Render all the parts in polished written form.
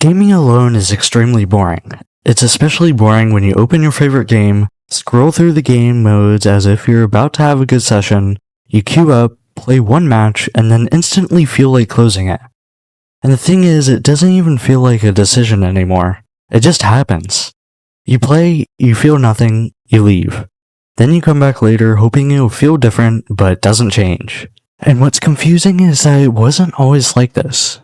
Gaming alone is extremely boring. It's especially boring when you open your favorite game, scroll through the game modes as if you're about to have a good session, you queue up, play one match, and then instantly feel like closing it. And the thing is, it doesn't even feel like a decision anymore. It just happens. You play, you feel nothing, you leave. Then you come back later hoping it'll feel different, but it doesn't change. And what's confusing is that it wasn't always like this.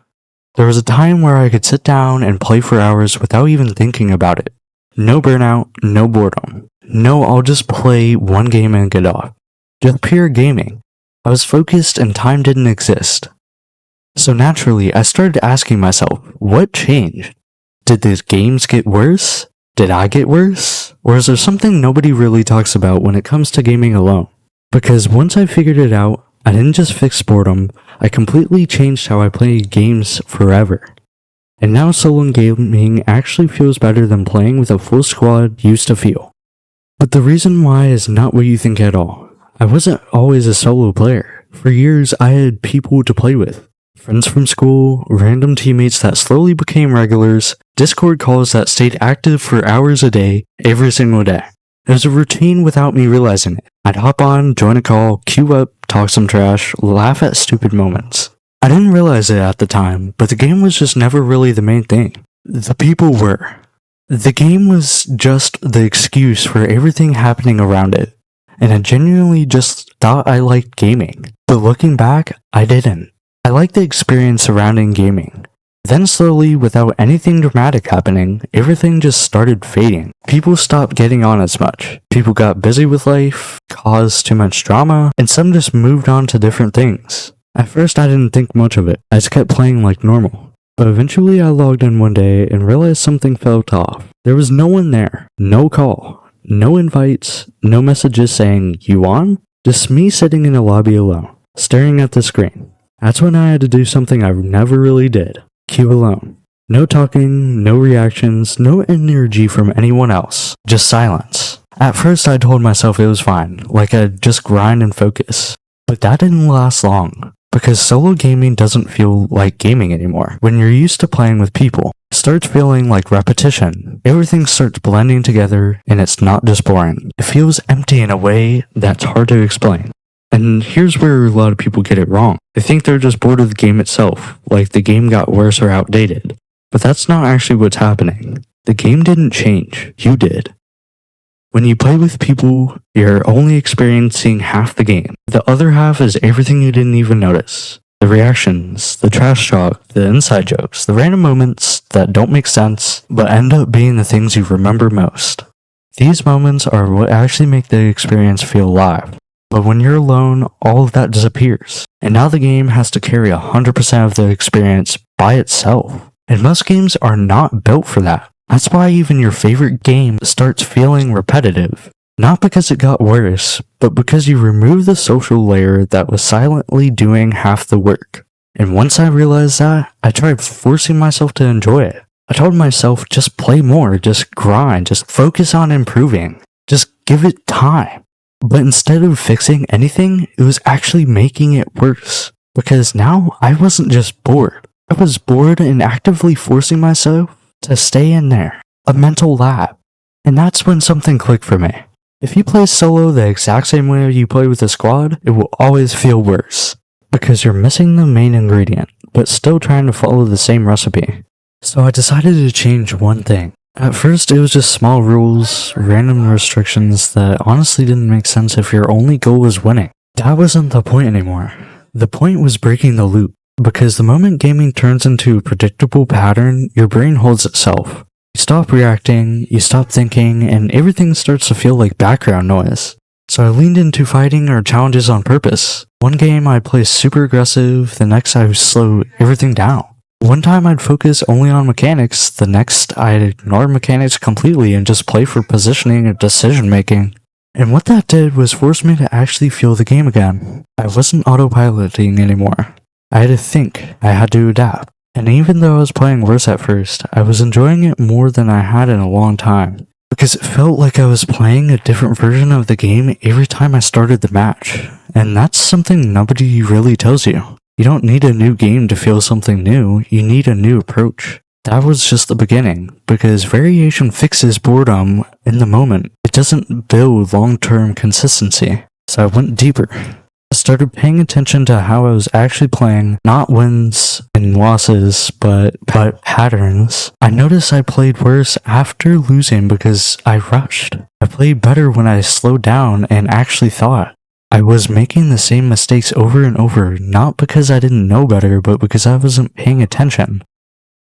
There was a time where I could sit down and play for hours without even thinking about it. No burnout, no boredom. No, I'll just play one game and get off. Just pure gaming. I was focused and time didn't exist. So naturally, I started asking myself, what changed? Did these games get worse? Did I get worse? Or is there something nobody really talks about when it comes to gaming alone? Because once I figured it out, I didn't just fix boredom, I completely changed how I play games forever. And now solo gaming actually feels better than playing with a full squad used to feel. But the reason why is not what you think at all. I wasn't always a solo player. For years, I had people to play with. Friends from school, random teammates that slowly became regulars, Discord calls that stayed active for hours a day, every single day. It was a routine without me realizing it. I'd hop on, join a call, queue up, talk some trash, laugh at stupid moments. I didn't realize it at the time, but the game was just never really the main thing. The people were. The game was just the excuse for everything happening around it, and I genuinely just thought I liked gaming. But looking back, I didn't. I liked the experience surrounding gaming. Then slowly, without anything dramatic happening, everything just started fading. People stopped getting on as much. People got busy with life, caused too much drama, and some just moved on to different things. At first I didn't think much of it, I just kept playing like normal. But eventually I logged in one day and realized something felt off. There was no one there, no call, no invites, no messages saying, "You on?" Just me sitting in a lobby alone, staring at the screen. That's when I had to do something I never really did. Queue alone. No talking, no reactions, no energy from anyone else. Just silence. At first I told myself it was fine, like I'd just grind and focus. But that didn't last long. Because solo gaming doesn't feel like gaming anymore. When you're used to playing with people, it starts feeling like repetition. Everything starts blending together and it's not just boring. It feels empty in a way that's hard to explain. And here's where a lot of people get it wrong. They think they're just bored of the game itself, like the game got worse or outdated. But that's not actually what's happening. The game didn't change, you did. When you play with people, you're only experiencing half the game. The other half is everything you didn't even notice. The reactions, the trash talk, the inside jokes, the random moments that don't make sense, but end up being the things you remember most. These moments are what actually make the experience feel alive. But when you're alone, all of that disappears. And now the game has to carry 100% of the experience by itself. And most games are not built for that. That's why even your favorite game starts feeling repetitive. Not because it got worse, but because you removed the social layer that was silently doing half the work. And once I realized that, I tried forcing myself to enjoy it. I told myself, just play more, just grind, just focus on improving. Just give it time. But instead of fixing anything, it was actually making it worse. Because now I wasn't just bored. I was bored and actively forcing myself to stay in there. A mental lab. And that's when something clicked for me. If you play solo the exact same way you play with a squad, it will always feel worse. Because you're missing the main ingredient, but still trying to follow the same recipe. So I decided to change one thing. At first, it was just small rules, random restrictions that honestly didn't make sense if your only goal was winning. That wasn't the point anymore. The point was breaking the loop, because the moment gaming turns into a predictable pattern, your brain holds itself. You stop reacting, you stop thinking, and everything starts to feel like background noise. So I leaned into fighting or challenges on purpose. One game I'd play super aggressive, the next I would slow everything down. One time I'd focus only on mechanics, the next I'd ignore mechanics completely and just play for positioning and decision making. And what that did was force me to actually feel the game again. I wasn't autopiloting anymore. I had to think, I had to adapt. And even though I was playing worse at first, I was enjoying it more than I had in a long time. Because it felt like I was playing a different version of the game every time I started the match. And that's something nobody really tells you. You don't need a new game to feel something new, you need a new approach. that was just the beginning, because variation fixes boredom in the moment. It doesn't build long-term consistency. So I went deeper. I started paying attention to how I was actually playing, not wins and losses, but patterns. I noticed I played worse after losing because I rushed. I played better when I slowed down and actually thought. I was making the same mistakes over and over, not because I didn't know better, but because I wasn't paying attention.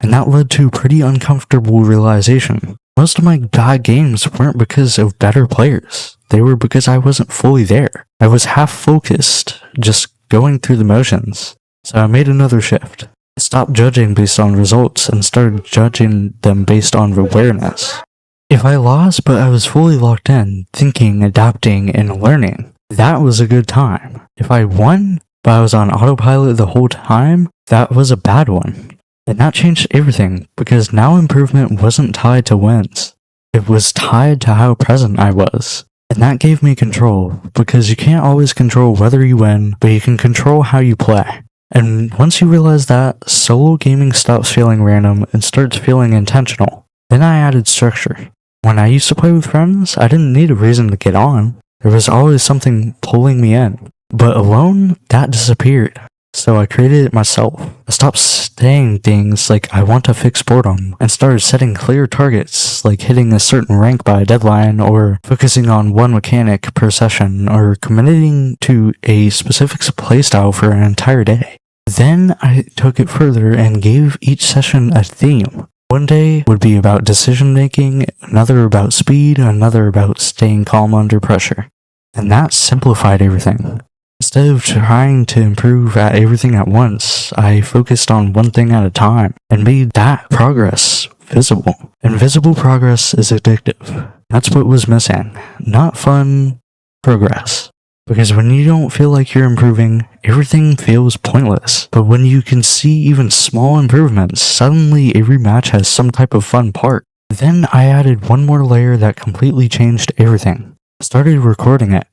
And that led to a pretty uncomfortable realization. Most of my bad games weren't because of better players. They were because I wasn't fully there. I was half focused, just going through the motions. So I made another shift. I stopped judging based on results and started judging them based on awareness. If I lost but I was fully locked in, thinking, adapting, and learning, that was a good time. If I won but I was on autopilot the whole time, that was a bad one. And that changed everything, because now improvement wasn't tied to wins. It was tied to how present I was. And that gave me control, because you can't always control whether you win, but you can control how you play. And once you realize that, solo gaming stops feeling random and starts feeling intentional. Then I added structure. When I used to play with friends, I didn't need a reason to get on. There was always something pulling me in. But alone, that disappeared. So I created it myself. I stopped saying things like I want to fix boredom and started setting clear targets like hitting a certain rank by a deadline or focusing on one mechanic per session or committing to a specific playstyle for an entire day. Then I took it further and gave each session a theme. One day would be about decision making, another about speed, another about staying calm under pressure. And that simplified everything. Instead of trying to improve at everything at once, I focused on one thing at a time and made that progress visible. And visible progress is addictive. That's what was missing. Not fun progress. Because when you don't feel like you're improving, everything feels pointless. But when you can see even small improvements, suddenly every match has some type of fun part. Then I added one more layer that completely changed everything. I started recording it.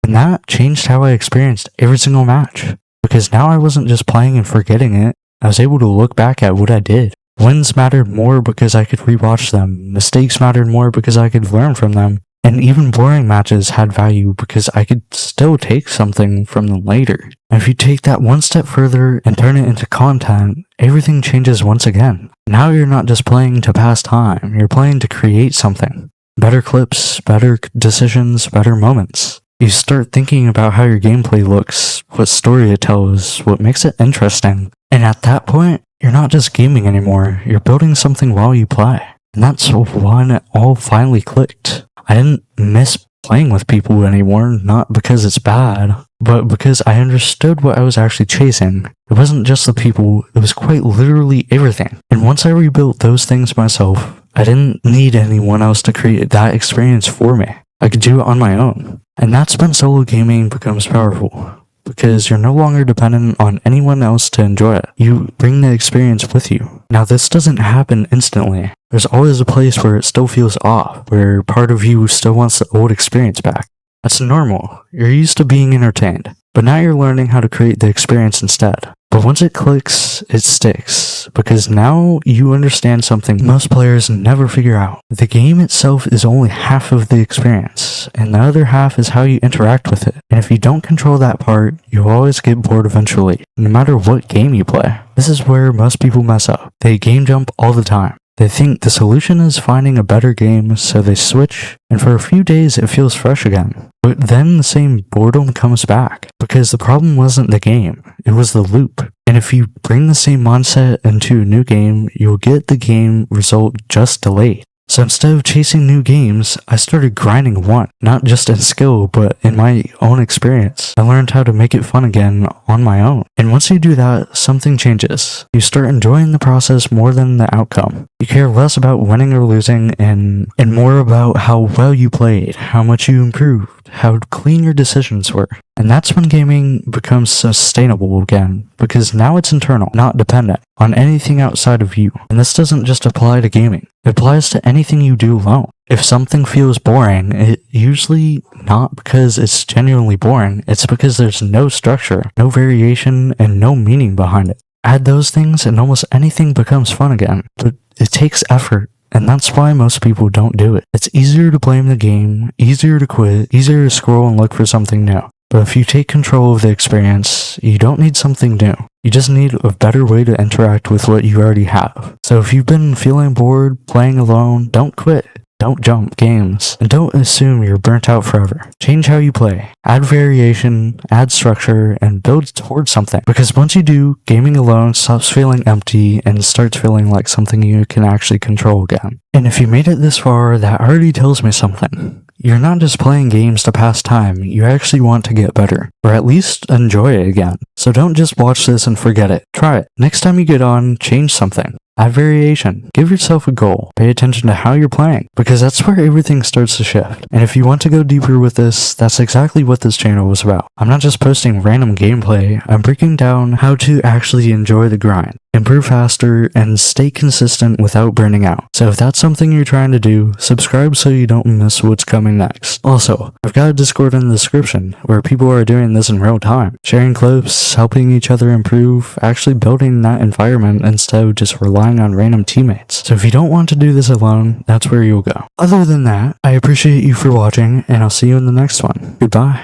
And that changed how I experienced every single match. Because now I wasn't just playing and forgetting it, I was able to look back at what I did. Wins mattered more because I could rewatch them, mistakes mattered more because I could learn from them, and even boring matches had value because I could still take something from them later. And if you take that one step further and turn it into content, everything changes once again. Now you're not just playing to pass time, you're playing to create something. Better clips, better decisions, better moments. You start thinking about how your gameplay looks, what story it tells, what makes it interesting. And at that point, you're not just gaming anymore, you're building something while you play. And that's when it all finally clicked. I didn't miss playing with people anymore, not because it's bad, but because I understood what I was actually chasing. It wasn't just the people, it was quite literally everything. And once I rebuilt those things myself, I didn't need anyone else to create that experience for me. I could do it on my own. And that's when solo gaming becomes powerful. Because you're no longer dependent on anyone else to enjoy it. You bring the experience with you. Now this doesn't happen instantly. There's always a place where it still feels off, where part of you still wants the old experience back. That's normal. You're used to being entertained. But now you're learning how to create the experience instead. But once it clicks, it sticks, because now you understand something most players never figure out. The game itself is only half of the experience, and the other half is how you interact with it. And if you don't control that part, you'll always get bored eventually, no matter what game you play. This is where most people mess up. They game jump all the time. They think the solution is finding a better game, so they switch, and for a few days it feels fresh again. But then the same boredom comes back, because the problem wasn't the game, it was the loop. And if you bring the same mindset into a new game, you'll get the game result just delayed. So instead of chasing new games, I started grinding one, not just in skill, but in my own experience. I learned how to make it fun again on my own. And once you do that, something changes. You start enjoying the process more than the outcome. You care less about winning or losing and more about how well you played, how much you improved, how clean your decisions were. And that's when gaming becomes sustainable again, because now it's internal, not dependent on anything outside of you. And this doesn't just apply to gaming. It applies to anything you do alone. If something feels boring, it's usually not because it's genuinely boring, it's because there's no structure, no variation, and no meaning behind it. Add those things and almost anything becomes fun again. But it takes effort. And that's why most people don't do it. It's easier to blame the game, easier to quit, easier to scroll and look for something new. But if you take control of the experience, you don't need something new. You just need a better way to interact with what you already have. So if you've been feeling bored, playing alone, don't quit. Don't jump games, and don't assume you're burnt out forever. Change how you play, add variation, add structure, and build towards something. Because once you do, gaming alone stops feeling empty and starts feeling like something you can actually control again. And if you made it this far, that already tells me something. You're not just playing games to pass time, you actually want to get better, or at least enjoy it again. So don't just watch this and forget it. Try it. Next time you get on, change something. Add variation. Give yourself a goal. Pay attention to how you're playing, because that's where everything starts to shift. And if you want to go deeper with this, that's exactly what this channel was about. I'm not just posting random gameplay, I'm breaking down how to actually enjoy the grind, improve faster, and stay consistent without burning out. So if that's something you're trying to do, subscribe so you don't miss what's coming next. Also, I've got a Discord in the description where people are doing this in real time, sharing clips, helping each other improve, actually building that environment instead of just relying on random teammates. So if you don't want to do this alone, that's where you'll go. Other than that, I appreciate you for watching, and I'll see you in the next one. Goodbye.